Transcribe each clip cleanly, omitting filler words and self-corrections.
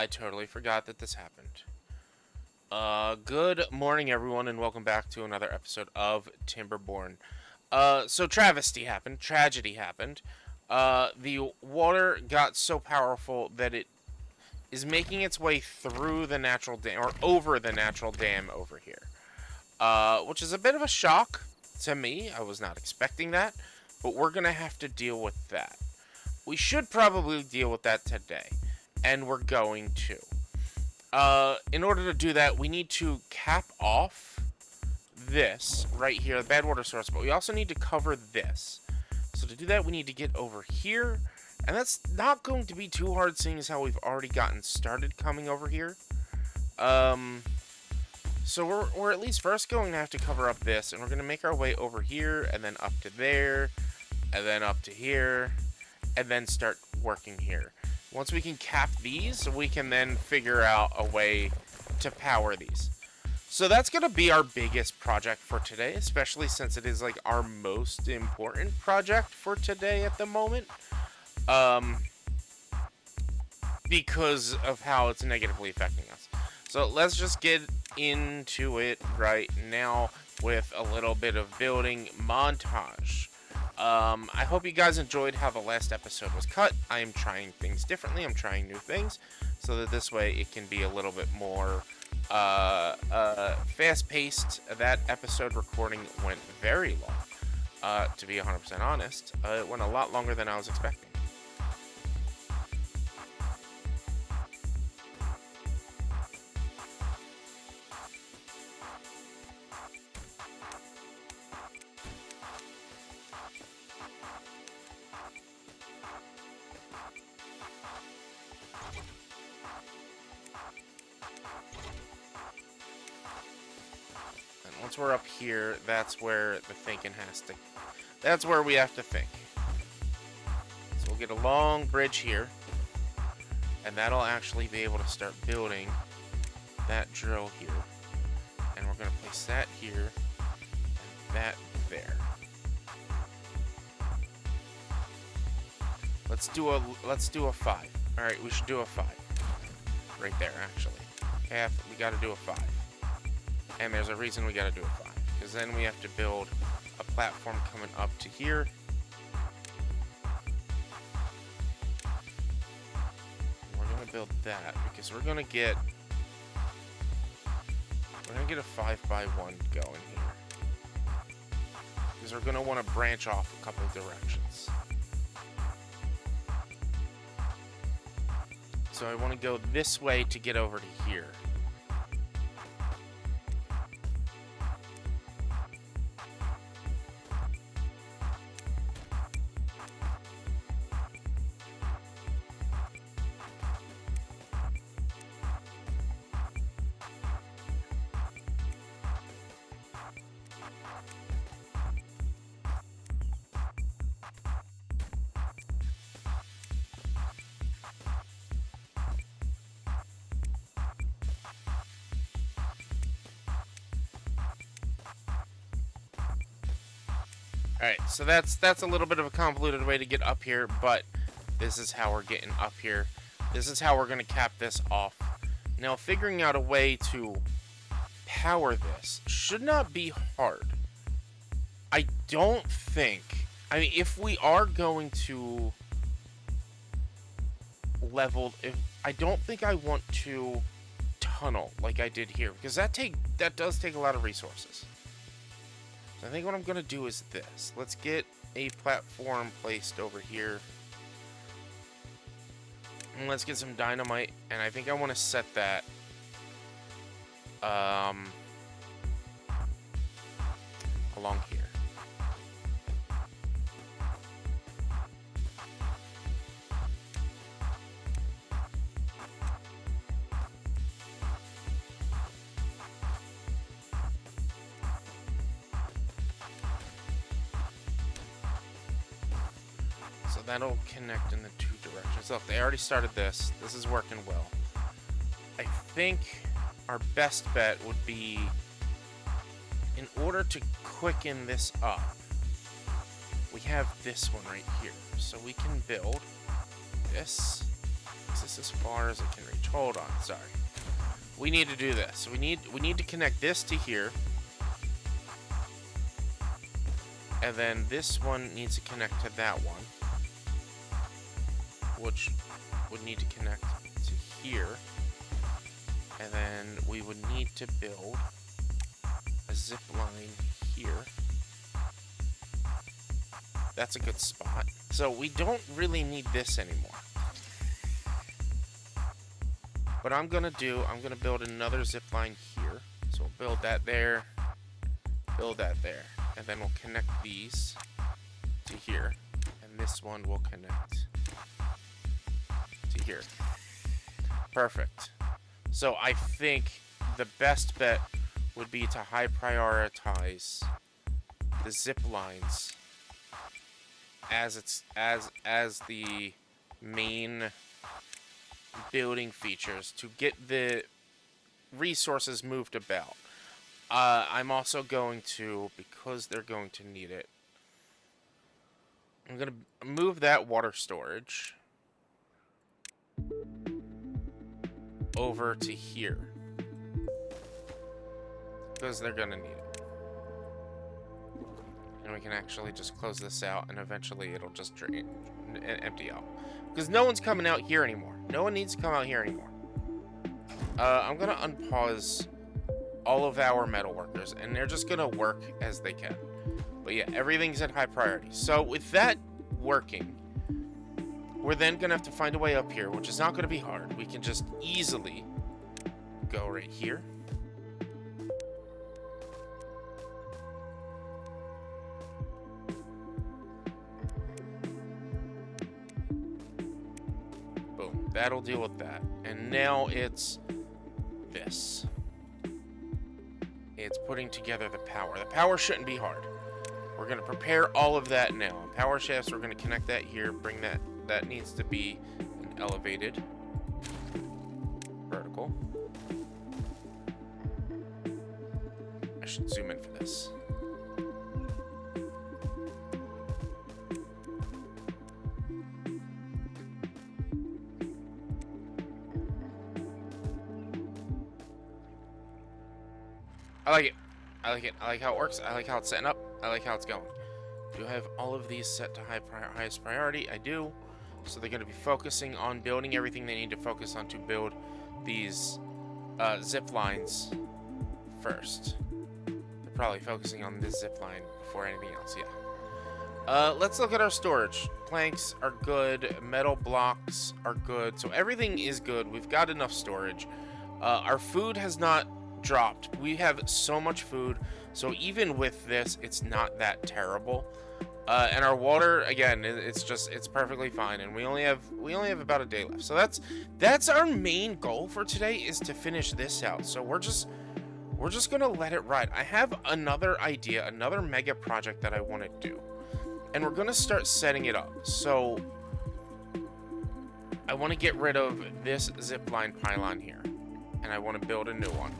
I totally forgot that this happened. Good morning, everyone, and welcome back to another episode of Timberborn. So travesty happened, tragedy happened. The water got so powerful that it is making its way through the natural dam, or over the natural dam over here. Which is a bit of a shock to me. I was not expecting that, but we're gonna have to deal with that. We should probably deal with that today, and we're going to. In order to do that, we need to cap off this right here, the bad water source, but we also need to cover this. So to do that, we need to get over here, and that's not going to be too hard, seeing as how we've already gotten started coming over here. So we're at least first going to have to cover up this, and we're going to make our way over here, and then up to there, and then up to here, and then start working here. Once we can cap these, we can then figure out a way to power these. So that's going to be our biggest project for today, especially since it is like our most important project for today at the moment. Because of how it's negatively affecting us. So let's just get into it right now with a little bit of building montage. I hope you guys enjoyed how the last episode was cut. I am trying things differently. I'm trying new things so that this way it can be a little bit more fast-paced. That episode recording went very long. To be 100% honest, it went a lot longer than I was expecting. Once we're up here, that's where the thinking has to... That's where we have to think. So we'll get a long bridge here. And that'll actually be able to start building that drill here. And we're going to place that here. And that there. Let's do a 5. Alright, we should do a 5. Right there, actually. Okay, we got to do a 5. And there's a reason we gotta do a 5. Because then we have to build a platform coming up to here. We're gonna build that because we're gonna get a 5 by 1 going here. Because we're gonna want to branch off a couple of directions. So I want to go this way to get over to here. Alright, so that's a little bit of a convoluted way to get up here, but this is how we're getting up here. This is how we're going to cap this off. Now, figuring out a way to power this should not be hard. I don't think... I mean, if we are going to level... I don't think I want to tunnel like I did here, because that does take a lot of resources. I think what I'm going to do is this. Let's get a platform placed over here. And let's get some dynamite. And I think I want to set that along here. That'll connect in the 2 directions. Look, they already started this. This is working well. I think our best bet would be, in order to quicken this up, we have this one right here. So we can build this. This this as far as it can reach. Hold on, sorry. We need to do this. We need to connect this to here. And then this one needs to connect to that one, which would need to connect to here. And then we would need to build a zip line here. That's a good spot. So we don't really need this anymore. What I'm gonna do, I'm gonna build another zip line here. So we'll build that there, build that there. And then we'll connect these to here. And this one will connect to here. Perfect. So I think the best bet would be to high prioritize the zip lines as the main building features to get the resources moved about. I'm also going to, because they're going to need it, I'm going to move that water storage over to here, because they're going to need it. And we can actually just close this out, and eventually it'll just drain and empty out. Because no one's coming out here anymore. No one needs to come out here anymore. I'm going to unpause all of our metal workers, and they're just going to work as they can. But yeah, everything's at high priority. So with that working, we're then going to have to find a way up here, which is not going to be hard. We can just easily go right here. Boom. That'll deal with that. And now it's this. It's putting together the power. The power shouldn't be hard. We're going to prepare all of that now. Power shafts, we're going to connect that here. Bring that. That needs to be an elevated vertical. I should zoom in for this. I like it. I like it. I like how it works. I like how it's setting up. I like how it's going. Do I have all of these set to highest priority? I do. So they're going to be focusing on building everything they need to focus on to build these zip lines first. They're probably focusing on this zip line before anything else, yeah. Let's look at our storage. Planks are good. Metal blocks are good. So everything is good. We've got enough storage. Our food has not dropped. We have so much food. So even with this, it's not that terrible. And our water, again, it's perfectly fine, and we only have about a day left. So that's our main goal for today, is to finish this out. So we're just gonna let it ride. I have another idea, another mega project that I want to do, and we're gonna start setting it up. So I want to get rid of this zipline pylon here, and I want to build a new one.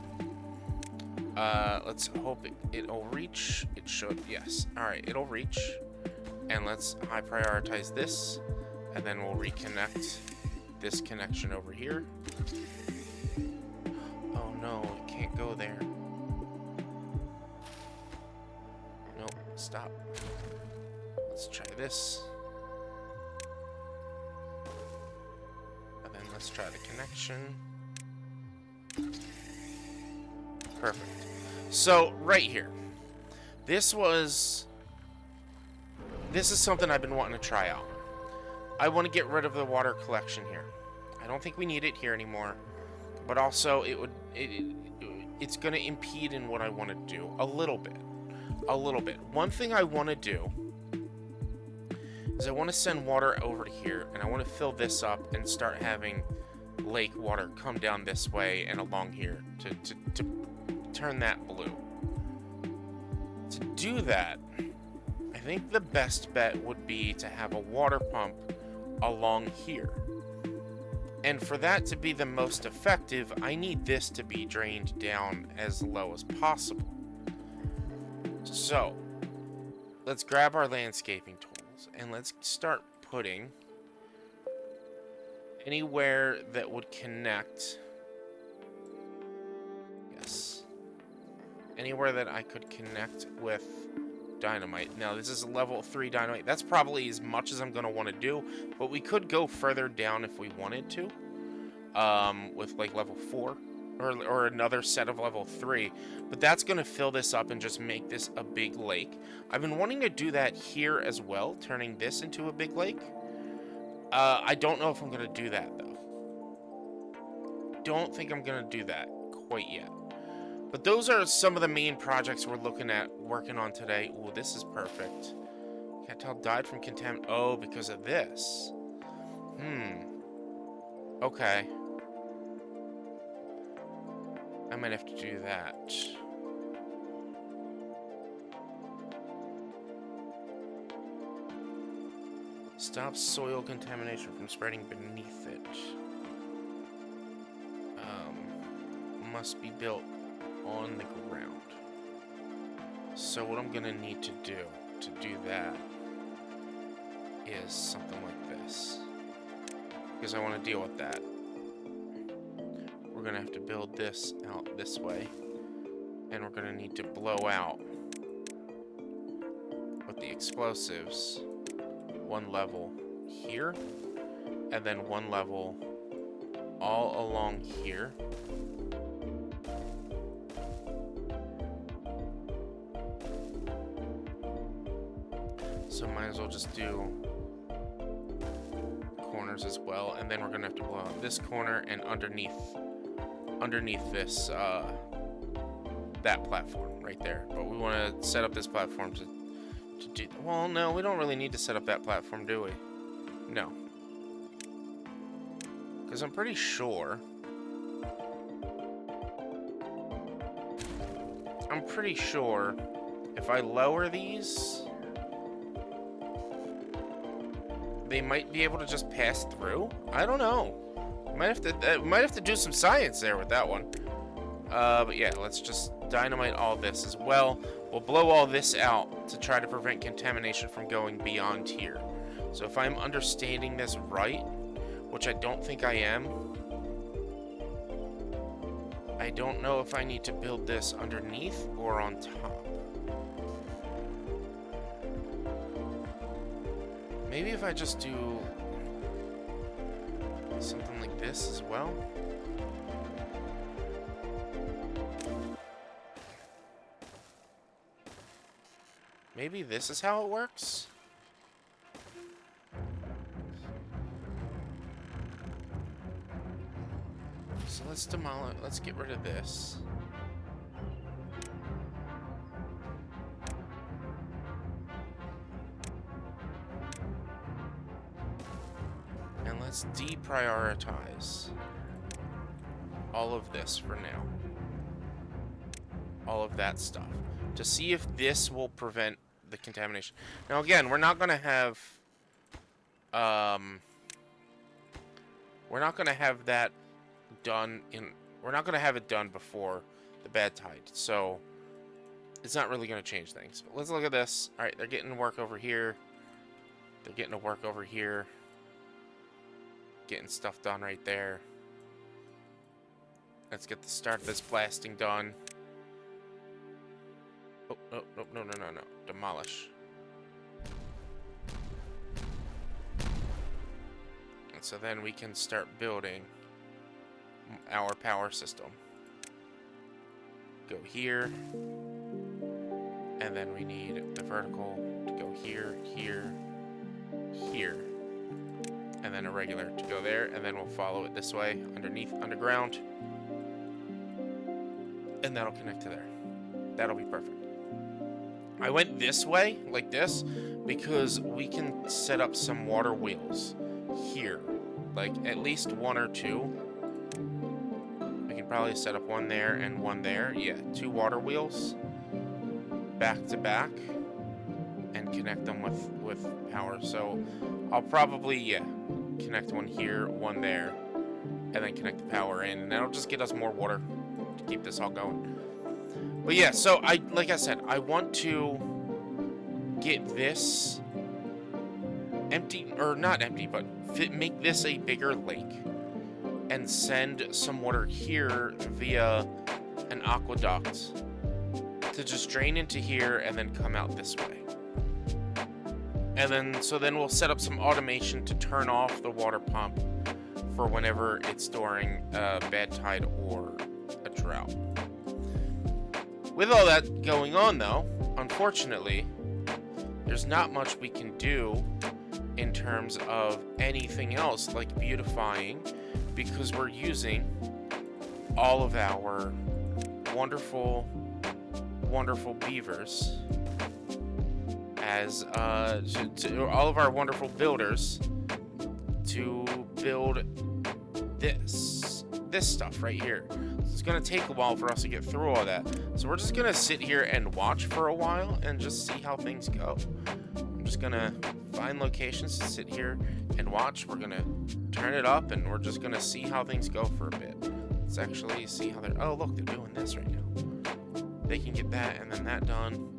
Let's hope it'll reach. It should, yes. All right, it'll reach. And let's high prioritize this, and then we'll reconnect this connection over here. Oh no, it can't go there. Nope, stop. Let's try this. And then let's try the connection. Perfect. So, right here. This is something I've been wanting to try out. I want to get rid of the water collection here. I don't think we need it here anymore, but also it's going to impede in what I want to do a little bit. One thing I want to do is I want to send water over to here, and I want to fill this up and start having lake water come down this way and along here to turn that blue. To do that, I think the best bet would be to have a water pump along here. And for that to be the most effective, I need this to be drained down as low as possible. So, let's grab our landscaping tools and let's start putting anywhere that would connect. Yes. Anywhere that I could connect with dynamite. Now, this is a level 3 dynamite. That's probably as much as I'm going to want to do, but we could go further down if we wanted to, with like level 4 or another set of level 3, but that's going to fill this up and just make this a big lake. I've been wanting to do that here as well, turning this into a big lake. I don't know if I'm going to do that, though. Don't think I'm going to do that quite yet. But those are some of the main projects we're looking at working on today. Ooh, this is perfect. Can't tell, died from contamination. Oh, because of this. Okay. I might have to do that. Stop soil contamination from spreading beneath it. Must be built on the ground. So what I'm gonna need to do that is something like this, because I want to deal with that. We're gonna have to build this out this way, and we're gonna need to blow out with the explosives one level here, and then one level all along here. So might as well just do corners as well, and then we're gonna have to blow out this corner and underneath this that platform right there. But we want to set up this platform to do. Well, no, we don't really need to set up that platform, do we? No, because I'm pretty sure. If I lower these, they might be able to just pass through. I don't know. Might have to do some science there with that one. But yeah, let's just dynamite all this as well. We'll blow all this out to try to prevent contamination from going beyond here. So if I'm understanding this right, which I don't think I am, I don't know if I need to build this underneath or on top. Maybe if I just do something like this as well. Maybe this is how it works. So let's demolish, let's get rid of this. Let's deprioritize all of this for now. All of that stuff. To see if this will prevent the contamination. Now again, we're not gonna have that done in, we're not gonna have it done before the bad tide. So it's not really gonna change things. But let's look at this. Alright, they're getting to work over here. They're getting to work over here. Getting stuff done right there. Let's get the start of this blasting done. Oh, no. Demolish. And so then we can start building our power system. Go here. And then we need the vertical to go here, here, here. And then a regular to go there, and then we'll follow it this way, underneath, underground. And that'll connect to there. That'll be perfect. I went this way, like this, because we can set up some water wheels here. Like, at least one or two. We can probably set up one there and one there. Yeah, 2 water wheels. Back to back. And connect them with power. So, I'll probably, yeah, connect one here, one there, and then connect the power in, and that'll just get us more water to keep this all going. But yeah, so like I said, I want to get this empty, or not empty, but make this a bigger lake and send some water here via an aqueduct to just drain into here and then come out this way. And then we'll set up some automation to turn off the water pump for whenever it's during a bad tide or a drought. With all that going on though, unfortunately, there's not much we can do in terms of anything else like beautifying, because we're using all of our wonderful beavers as all of our wonderful builders to build this stuff right here. So it's gonna take a while for us to get through all that. So we're just gonna sit here and watch for a while and just see how things go. I'm just gonna find locations to sit here and watch. We're gonna turn it up and we're just gonna see how things go for a bit. Let's actually see how they're, oh look, they're doing this right now. They can get that and then that done.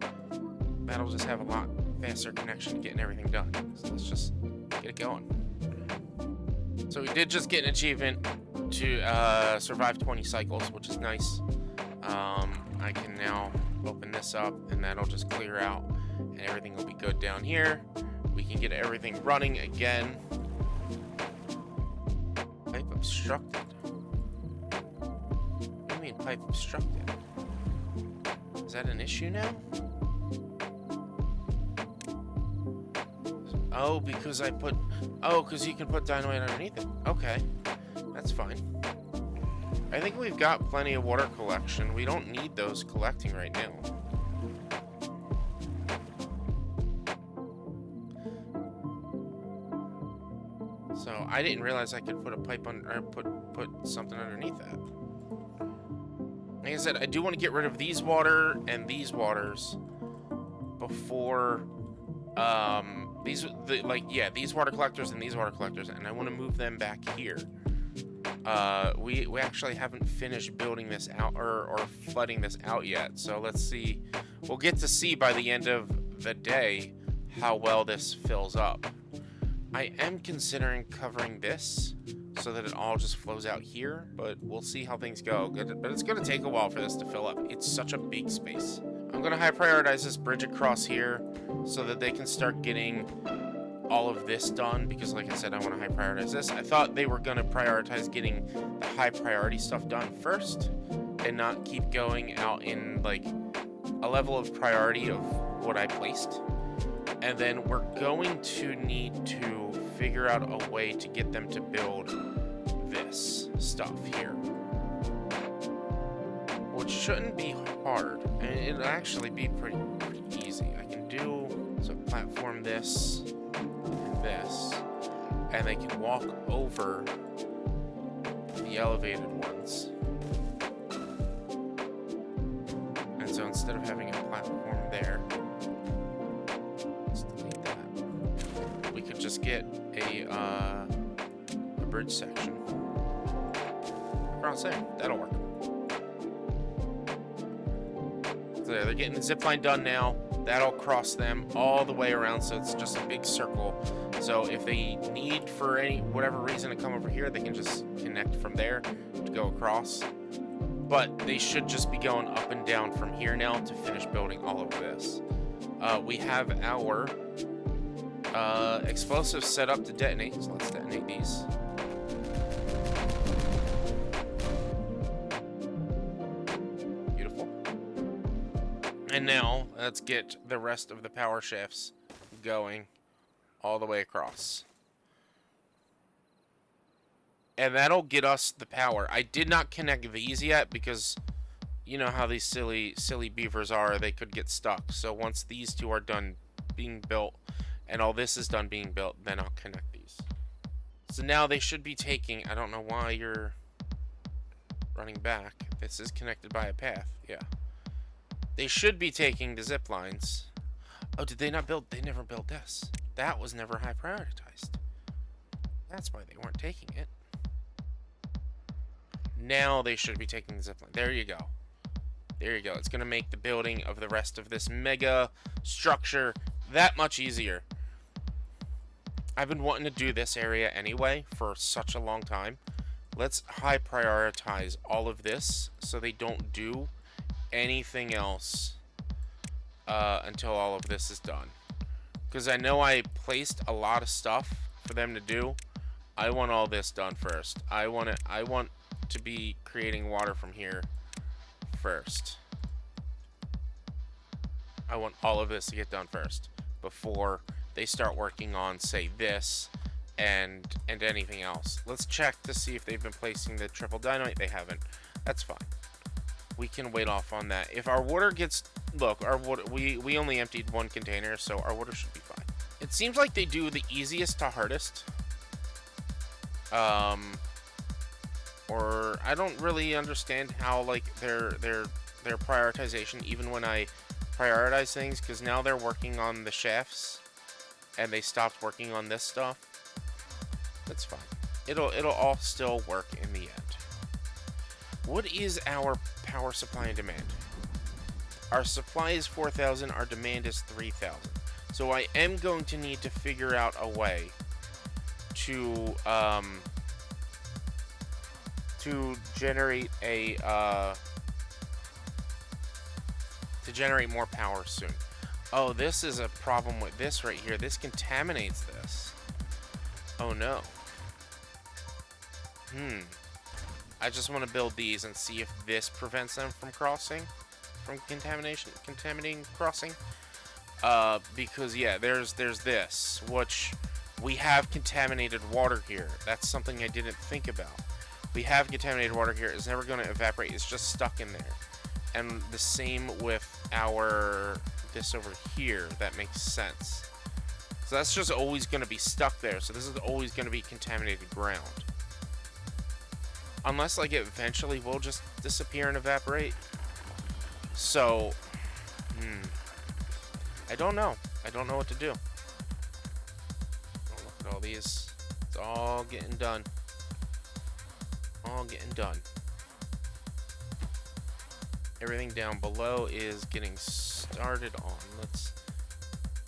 That'll just have a lot faster connection to getting everything done. So let's just get it going. So we did just get an achievement to survive 20 cycles, which is nice. I can now open this up and that'll just clear out and everything will be good down here. We can get everything running again. Pipe obstructed. What do you mean pipe obstructed? Is that an issue now? Oh, because because you can put dynamite underneath it. Okay, that's fine. I think we've got plenty of water collection. We don't need those collecting right now. So I didn't realize I could put a pipe on, or put something underneath that. Like I said, I do want to get rid of these water and these waters before these water collectors and these water collectors, and I want to move them back here. We actually haven't finished building this out or flooding this out yet, so let's see. We'll get to see by the end of the day how well this fills up. I am considering covering this so that it all just flows out here, but we'll see how things go. But it's going to take a while for this to fill up. It's such a big space. I'm going to high prioritize this bridge across here so that they can start getting all of this done, because like I said, I want to high prioritize this. I thought they were going to prioritize getting the high priority stuff done first and not keep going out in like a level of priority of what I placed. And then we're going to need to figure out a way to get them to build this stuff here, which shouldn't be hard, and it'll actually be pretty easy. I can do, so platform this and this, and they can walk over the elevated ones. And so instead of having a platform there, let's delete that. We could just get a bridge section across there. That'll work. So they're getting the zip line done now. That'll cross them all the way around, so it's just a big circle. So if they need, for whatever reason, to come over here, they can just connect from there to go across. But they should just be going up and down from here now to finish building all of this. We have our explosives set up to detonate, so let's detonate these. Beautiful. And now let's get the rest of the power shafts going all the way across. And that'll get us the power. I did not connect these yet because you know how these silly beavers are. They could get stuck. So once these two are done being built and all this is done being built, then I'll connect these. So now they should be taking, I don't know why you're running back. This is connected by a path. Yeah. They should be taking the zip lines. Oh, did they not build? They never built this. That was never high prioritized. That's why they weren't taking it. Now they should be taking the zip line. There you go. There you go. It's going to make the building of the rest of this mega structure that much easier. I've been wanting to do this area anyway for such a long time. Let's high prioritize all of this so they don't do anything else until all of this is done. Because I know I placed a lot of stuff for them to do. I want all this done first. I want to be creating water from here first. I want all of this to get done first before they start working on, say, this and anything else. Let's check to see if they've been placing the triple dynamite. They haven't. That's fine. We can wait off on that. If our water gets... Look, our water, we only emptied one container, so our water should be fine. It seems like they do the easiest to hardest. Or I don't really understand how, like, their prioritization, even when I prioritize things, because now they're working on the shafts and they stopped working on this stuff. That's fine. It'll all still work in the end. What is our power supply and demand? Our supply is 4,000, our demand is 3,000. So I am going to need to figure out a way to generate a to generate more power soon. Oh, this is a problem with this right here. This contaminates this. Oh no. I just want to build these and see if this prevents them from crossing, from contaminating crossing. Because yeah, there's this, which we have contaminated water here. That's something I didn't think about. We have contaminated water here. It's never going to evaporate. It's just stuck in there. And the same with this over here. That makes sense. So that's just always going to be stuck there. So this is always going to be contaminated ground. Unless, like, it eventually will just disappear and evaporate. So, I don't know. I don't know what to do. Oh, look at all these. It's all getting done. All getting done. Everything down below is getting started on. Let's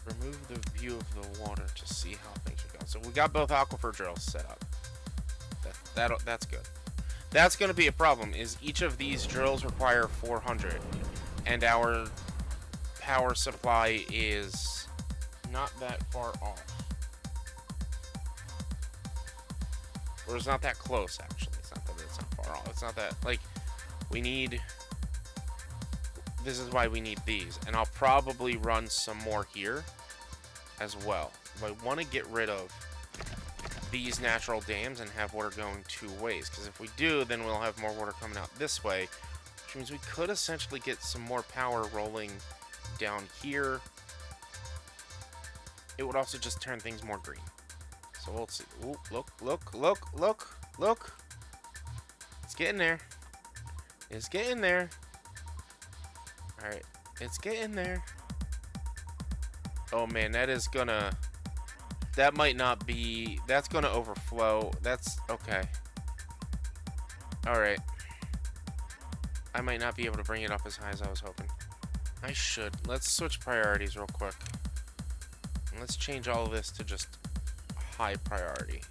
remove the view of the water to see how things are going. So we got both aquifer drills set up. That's good. That's going to be a problem, is each of these drills require 400. And our power supply is not that far off. Or it's not that close, actually. It's not that it's not far off. It's not that, like, we need... This is why we need these. And I'll probably run some more here as well. If I want to get rid of these natural dams and have water going two ways. Because if we do, then we'll have more water coming out this way. Which means we could essentially get some more power rolling down here. It would also just turn things more green. So we'll see. Ooh, look. It's getting there. It's getting there. Alright. It's getting there. Oh man, that is gonna... That might not be... That's gonna overflow. That's... Okay. Alright. I might not be able to bring it up as high as I was hoping. I should. Let's switch priorities real quick. And let's change all of this to just high priority.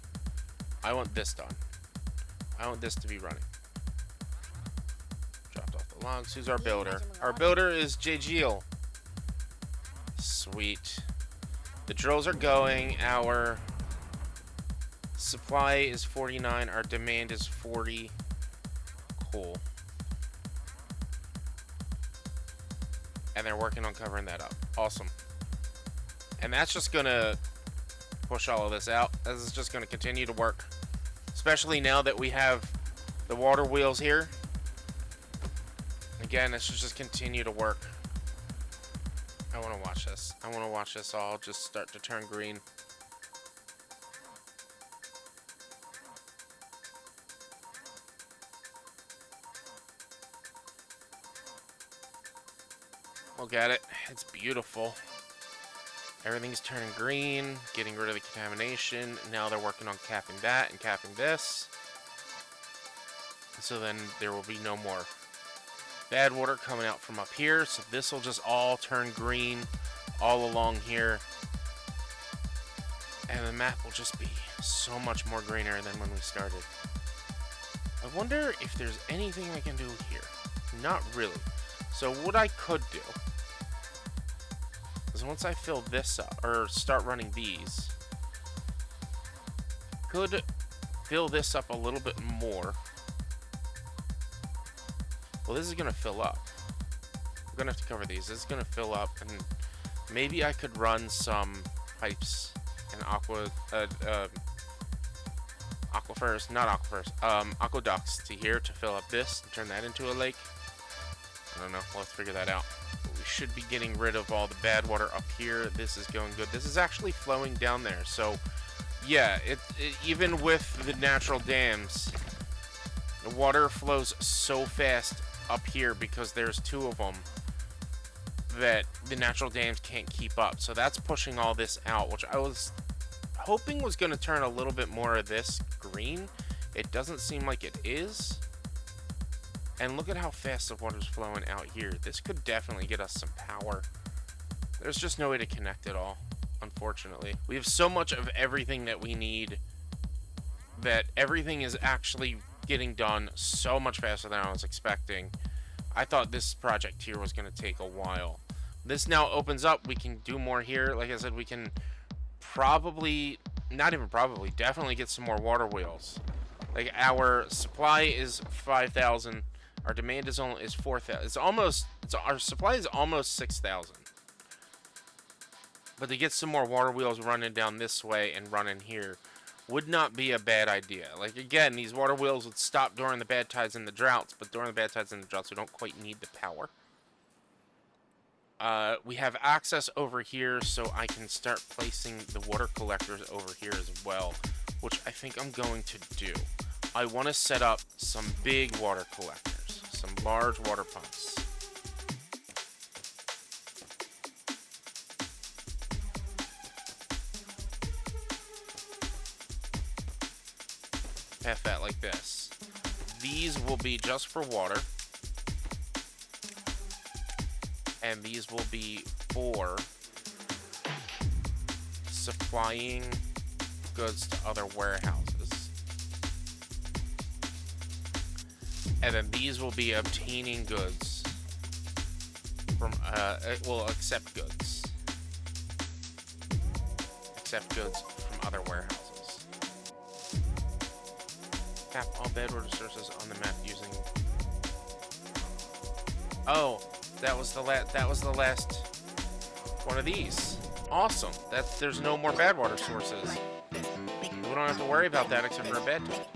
I want this done. I want this to be running. Dropped off the logs. Who's our builder? Our builder is JGL. Sweet. The drills are going. Our supply is 49. Our demand is 40. Cool. And they're working on covering that up. Awesome. And that's just gonna push all of this out. This is just gonna continue to work. Especially now that we have the water wheels here. Again, it should just continue to work. I want to watch this. I want to watch this all just start to turn green. Look at it. It's beautiful. Everything's turning green, getting rid of the contamination. Now they're working on capping that and capping this. So then there will be no more bad water coming out from up here. So this will just all turn green all along here. And the map will just be so much more greener than when we started. I wonder if there's anything I can do here. Not really. So what I could do is once I fill this up, or start running these, could fill this up a little bit more. Well, this is going to fill up. We're going to have to cover these. This is going to fill up, and maybe I could run some pipes and aqueducts to here to fill up this and turn that into a lake. I don't know. We'll have to figure that out. But we should be getting rid of all the bad water up here. This is going good. This is actually flowing down there. So, yeah, even with the natural dams, the water flows so fast up here because there's two of them that the natural dams can't keep up. So that's pushing all this out, which I was hoping was going to turn a little bit more of this green. It doesn't seem like it is. And look at how fast the water's flowing out here. This could definitely get us some power. There's just no way to connect it all, unfortunately. We have so much of everything that we need that everything is actually getting done so much faster than I was expecting. I thought this project here was going to take a while. This now opens up. We can do more here. Like I said, we can probably, not even probably, definitely get some more water wheels. Like, our supply is 5,000. Our demand is 4,000. Our supply is almost 6,000. But to get some more water wheels running down this way and running here would not be a bad idea. Like, again, these water wheels would stop during the bad tides and the droughts, but during the bad tides and the droughts, we don't quite need the power. We have access over here, so I can start placing the water collectors over here as well, which I think I'm going to do. I want to set up some big water collectors, some large water pumps. Have that like this. These will be just for water. And these will be for supplying goods to other warehouses. And then these will be obtaining goods from, accept goods. Accept goods from other warehouses. Tap all bad water sources on the map using... Oh, that was the last one of these. Awesome. There's no more bad water sources. We don't have to worry about that except for a bad tide.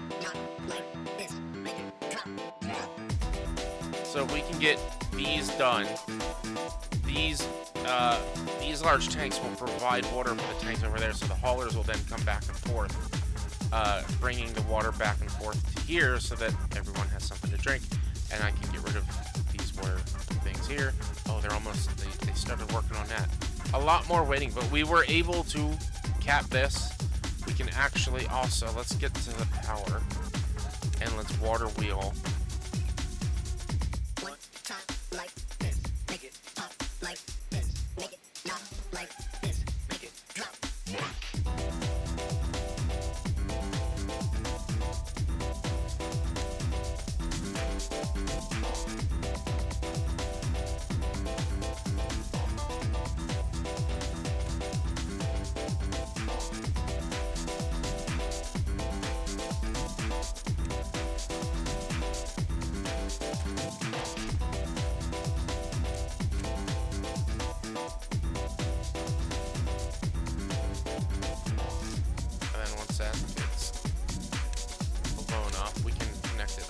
So we can get these done. These large tanks will provide water for the tanks over there, so the haulers will then come back and forth, bringing the water back and forth to here so that everyone has something to drink, and I can get rid of these water things here. Oh, they started working on that. A lot more waiting, but we were able to cap this. We can actually also, let's get to the power, and let's water wheel.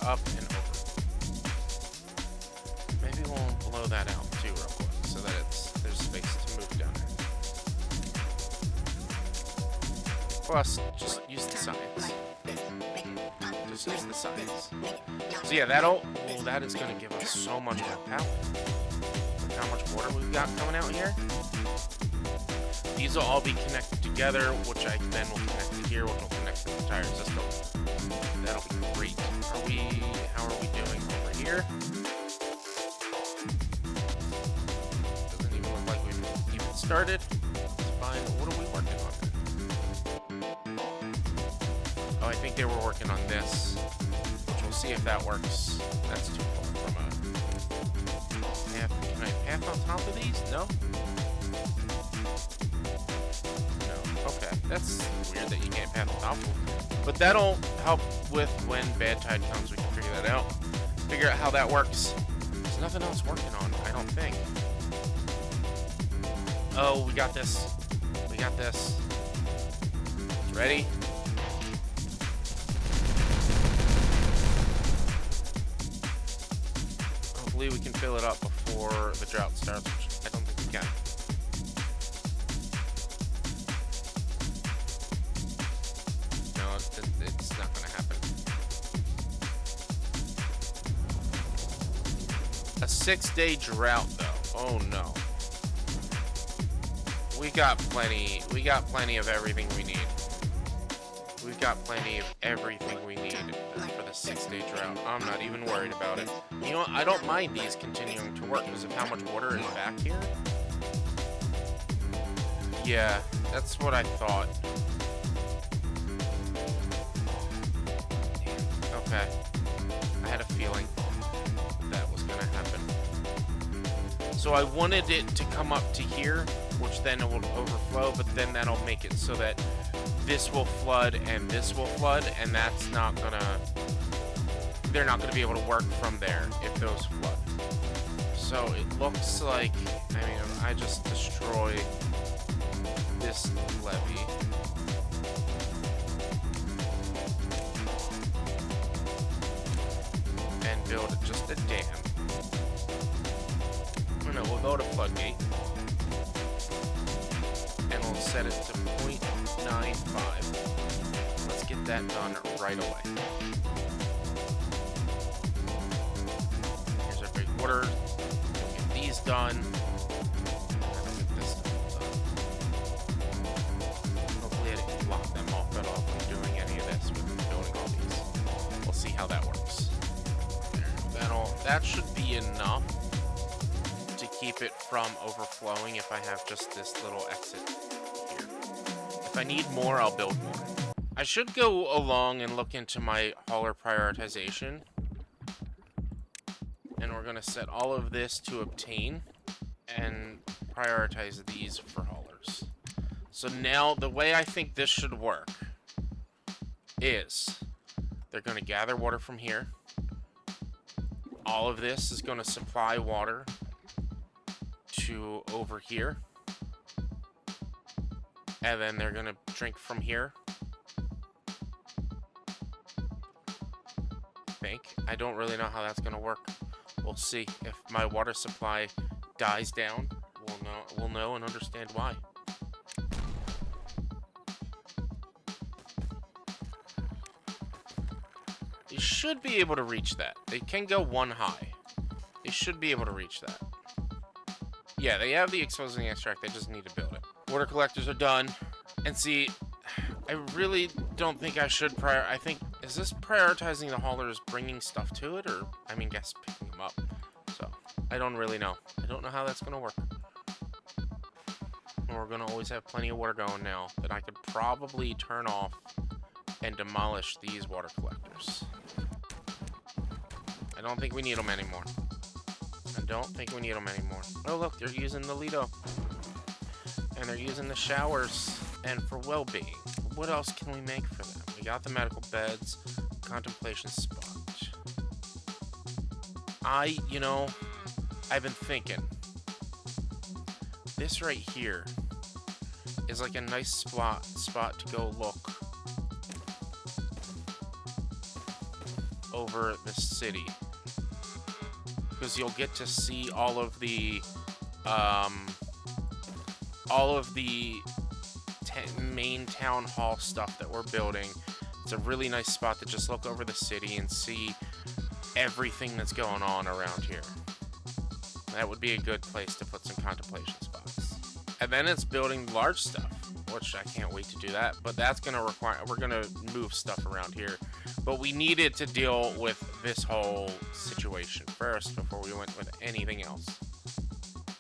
Up and over. Maybe we'll blow that out too real quick so that there's space to move down there. Plus, just use the science. Just use the science. So yeah, that is going to give us so much more power. Look how much water we've got coming out here. These will all be connected together, which I then will connect to here, which will connect to the entire system. That'll be great. How are we doing over here? Doesn't even look like we've even started. It's fine. What are we working on? think they were working on this, which we'll see if that works. That's too far from a path. Can I path on top of these? No? No. Okay. That's weird that you can't path on top of them. But that'll help with when bad tide comes. We can figure that out. Figure out how that works. There's nothing else working on, I don't think. Oh, we got this. We got this. Ready? Hopefully we can fill it up before the drought starts, which I don't think we can. No, it's not going to happen. A 6-day drought, though. Oh no. We got plenty of everything we need. We've got plenty of everything we need for the 6-day drought. I'm not even worried about it. You know what? I don't mind these continuing to work because of how much water is back here. Yeah, that's what I thought. Okay. I had a feeling that was going to happen. So I wanted it to come up to here, which then it will overflow, but then that'll make it so that this will flood and this will flood, and that's not gonna... They're not gonna be able to work from there if those flood. So it looks like... I mean, I just destroyed this levee. And build just a dam. Oh no, we'll build a floodgate. And we'll set it to 0.95. Let's get that done right away. Here's our big water. We'll get these done. And we'll get this done. Hopefully I didn't block them off at all from doing any of this with building all these. We'll see how that works. That should be enough to keep it from overflowing if I have just this little exit here. If I need more, I'll build more. I should go along and look into my hauler prioritization. And we're going to set all of this to obtain and prioritize these for haulers. So now the way I think this should work is they're going to gather water from here. All of this is going to supply water to over here, and then they're gonna drink from here. I don't really know how that's gonna work. We'll see. If my water supply dies down, we'll know and understand why. They should be able to reach that. They can go one high. They should be able to reach that. Yeah, they have the exposing extract, they just need to build it. Water collectors are done. And see, I really don't think I should I think, is this prioritizing the haulers bringing stuff to it, or, I mean, guess picking them up. So, I don't really know. I don't know how that's going to work. And we're going to always have plenty of water going now that I could probably turn off and demolish these water collectors. I don't think we need them anymore. I don't think we need them anymore. Oh, look, they're using the Lido. And they're using the showers. And for well-being, what else can we make for them? We got the medical beds, contemplation spot. You know, I've been thinking. This right here is like a nice spot to go look over the city. Because you'll get to see all of the main town hall stuff that we're building. It's a really nice spot to just look over the city and see everything that's going on around here. That would be a good place to put some contemplation spots. And then it's building large stuff, which I can't wait to do that, but that's going to require, we're going to move stuff around here. But we needed to deal with this whole situation first before we went with anything else.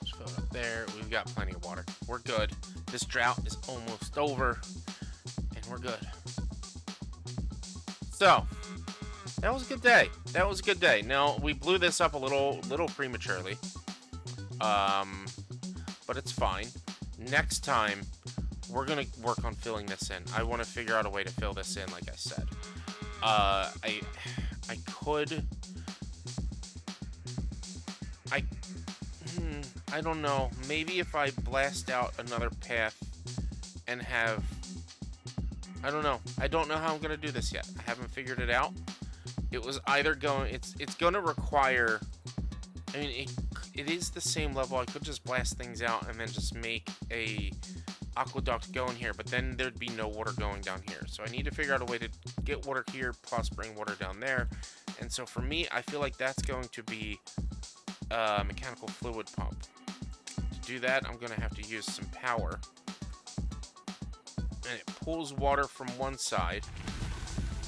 Just fill it up there. We've got plenty of water. We're good. This drought is almost over, and we're good. So, that was a good day. That was a good day. Now, we blew this up a little prematurely. But it's fine. Next time, we're gonna work on filling this in. I want to figure out a way to fill this in, like I said. I could... I don't know. Maybe if I blast out another path and have... I don't know. I don't know how I'm gonna do this yet. I haven't figured it out. It was either going... It's gonna require... I mean, it is the same level. I could just blast things out and then just make a aqueduct going here, but then there'd be no water going down here. So I need to figure out a way to get water here plus bring water down there. And so for me, I feel like that's going to be a mechanical fluid pump. To do that, I'm going to have to use some power. And it pulls water from one side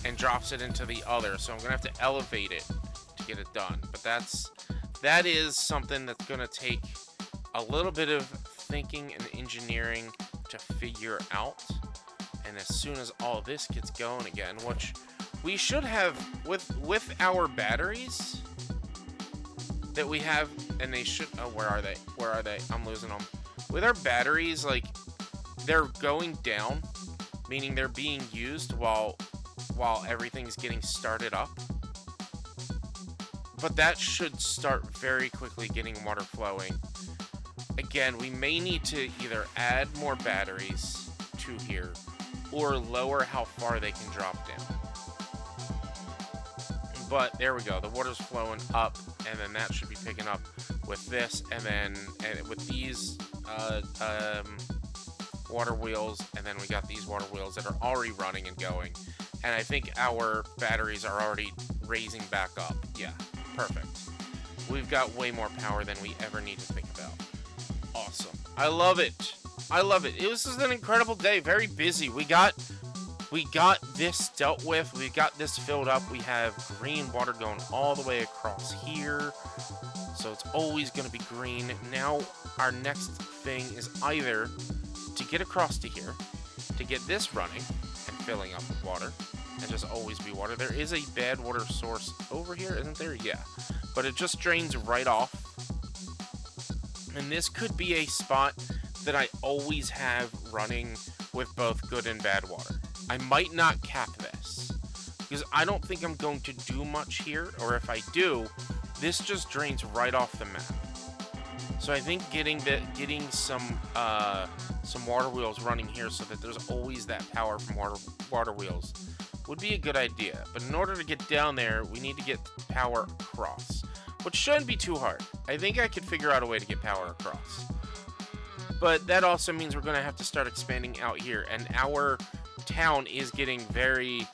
and drops it into the other. So I'm going to have to elevate it to get it done. But that is something that's going to take a little bit of thinking and engineering to figure out. And as soon as all this gets going again, which we should have with our batteries that we have, and they should... Oh, where are they? Where are they? I'm losing them. With our batteries, like, they're going down, meaning they're being used while everything's getting started up. But that should start very quickly getting water flowing. Again, we may need to either add more batteries to here or lower how far they can drop down. But there we go. The water's flowing up, and then that should be picking up with this, and then with these water wheels, and then we got these water wheels that are already running and going. And I think our batteries are already raising back up. Yeah. Perfect. We've got way more power than we ever need to think about. Awesome. I love it. I love it. This is an incredible day. Very busy. We got this dealt with. We got this filled up. We have green water going all the way across here. So it's always going to be green. Now our next thing is either to get across to here, to get this running and filling up with water, and just always be water. There is a bad water source over here, isn't there? Yeah. But it just drains right off. And this could be a spot that I always have running with both good and bad water. I might not cap this, because I don't think I'm going to do much here, or if I do, this just drains right off the map. So I think getting some water wheels running here so that there's always that power from water wheels would be a good idea. But in order to get down there, we need to get power across, which shouldn't be too hard. I think I could figure out a way to get power across. But that also means we're going to have to start expanding out here, and our town is getting very,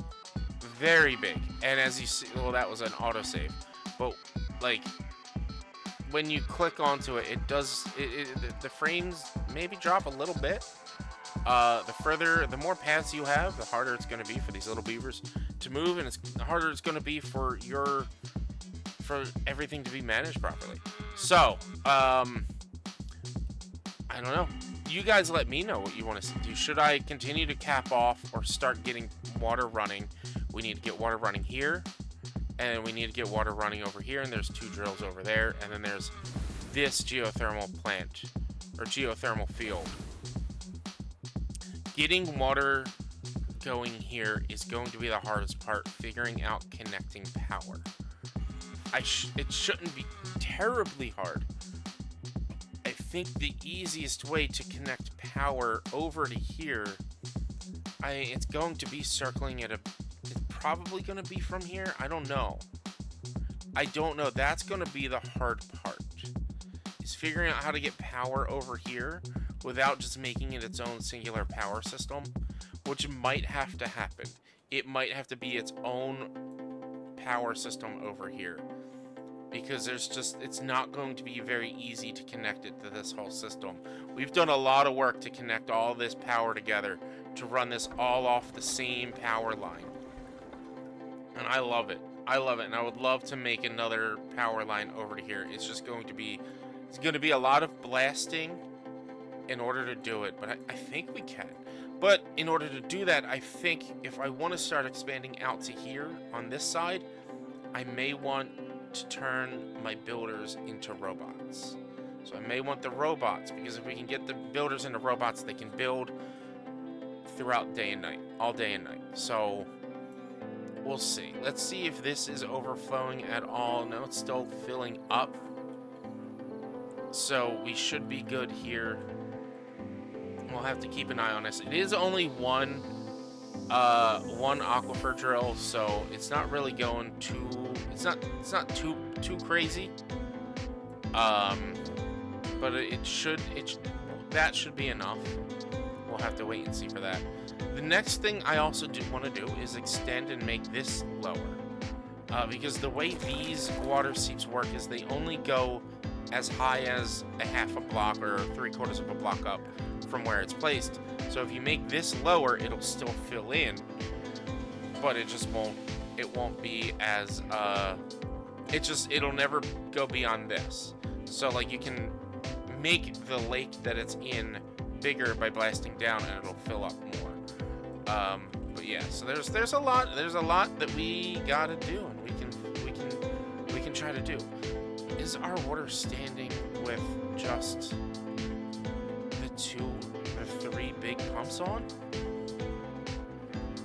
very big. And as you see, well, that was an autosave, but like when you click onto it, it does the frames maybe drop a little bit. The more paths you have, the harder it's going to be for these little beavers to move, and the harder it's going to be for everything to be managed properly. So, I don't know. You guys let me know what you want to do. Should I continue to cap off or start getting water running? We need to get water running here, and we need to get water running over here, and there's 2 drills over there, and then there's this geothermal plant, or geothermal field. Getting water going here is going to be the hardest part, figuring out connecting power. It shouldn't be terribly hard. I think the easiest way to connect power over to here, it's going to be circling at it's probably going to be from here. I don't know. That's going to be the hard part, is figuring out how to get power over here without just making it its own singular power system, which might have to happen. It might have to be its own power system over here, because it's not going to be very easy to connect it to this whole system. We've done a lot of work to connect all this power together to run this all off the same power line. And I love it. I love it, and I would love to make another power line over to here. It's going to be a lot of blasting in order to do it, but I think we can. But in order to do that, I think if I want to start expanding out to here on this side, I may want to turn my builders into robots. So I may want the robots, because if we can get the builders into robots, they can build throughout day and night, all day and night. So we'll see. Let's see if this is overflowing at all. No, it's still filling up. So we should be good here. We'll have to keep an eye on this. It is only one aquifer drill, so it's not really going too. It's not too crazy. But that should be enough. We'll have to wait and see for that. The next thing I also want to do is extend and make this lower, because the way these water seeps work is they only go as high as a half a block or 3/4 of a block up from where it's placed. So if you make this lower, it'll still fill in, but it just won't. It won't be as it'll never go beyond this. So like you can make the lake that it's in bigger by blasting down, and it'll fill up more. But yeah, so there's a lot that we gotta do, and we can try to do. Is our water standing with just the three big pumps on?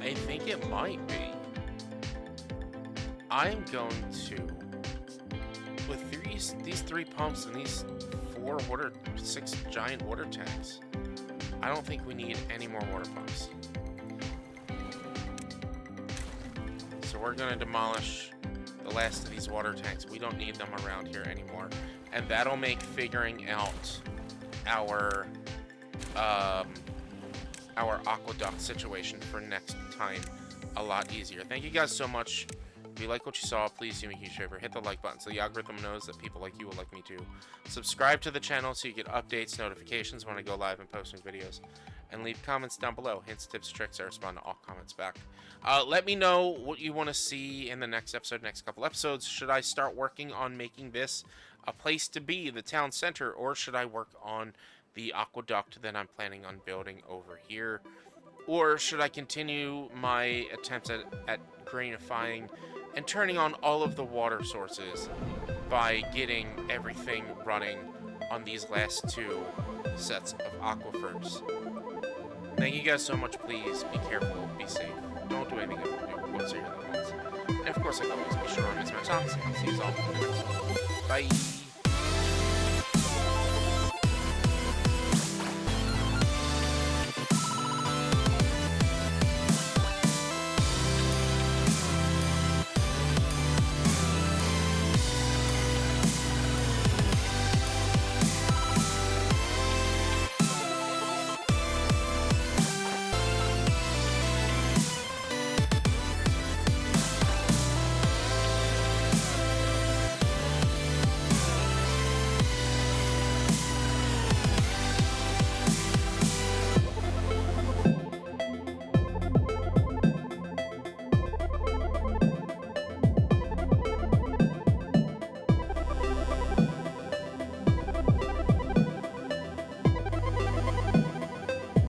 I think it might be. I'm going to, with these three pumps and these 6 giant water tanks, I don't think we need any more water pumps. So we're going to demolish the last of these water tanks. We don't need them around here anymore. And that'll make figuring out our aqueduct situation for next time a lot easier. Thank you guys so much. If you like what you saw, please do me a huge favor. Hit the like button so the algorithm knows that people like you will like me too. Subscribe to the channel so you get updates, notifications when I go live and post new videos. And leave comments down below. Hints, tips, tricks. I respond to all comments back. Let me know what you want to see in the next episode, next couple episodes. Should I start working on making this a place to be, the town center, or should I work on the aqueduct that I'm planning on building over here? Or should I continue my attempts at greenifying and turning on all of the water sources by getting everything running on these last 2 sets of aquifers? Thank you guys so much. Please be careful, be safe. Don't do anything once you're in the woods. And of course, like always, be sure to miss my socks. I'll see you all in the next one. Bye.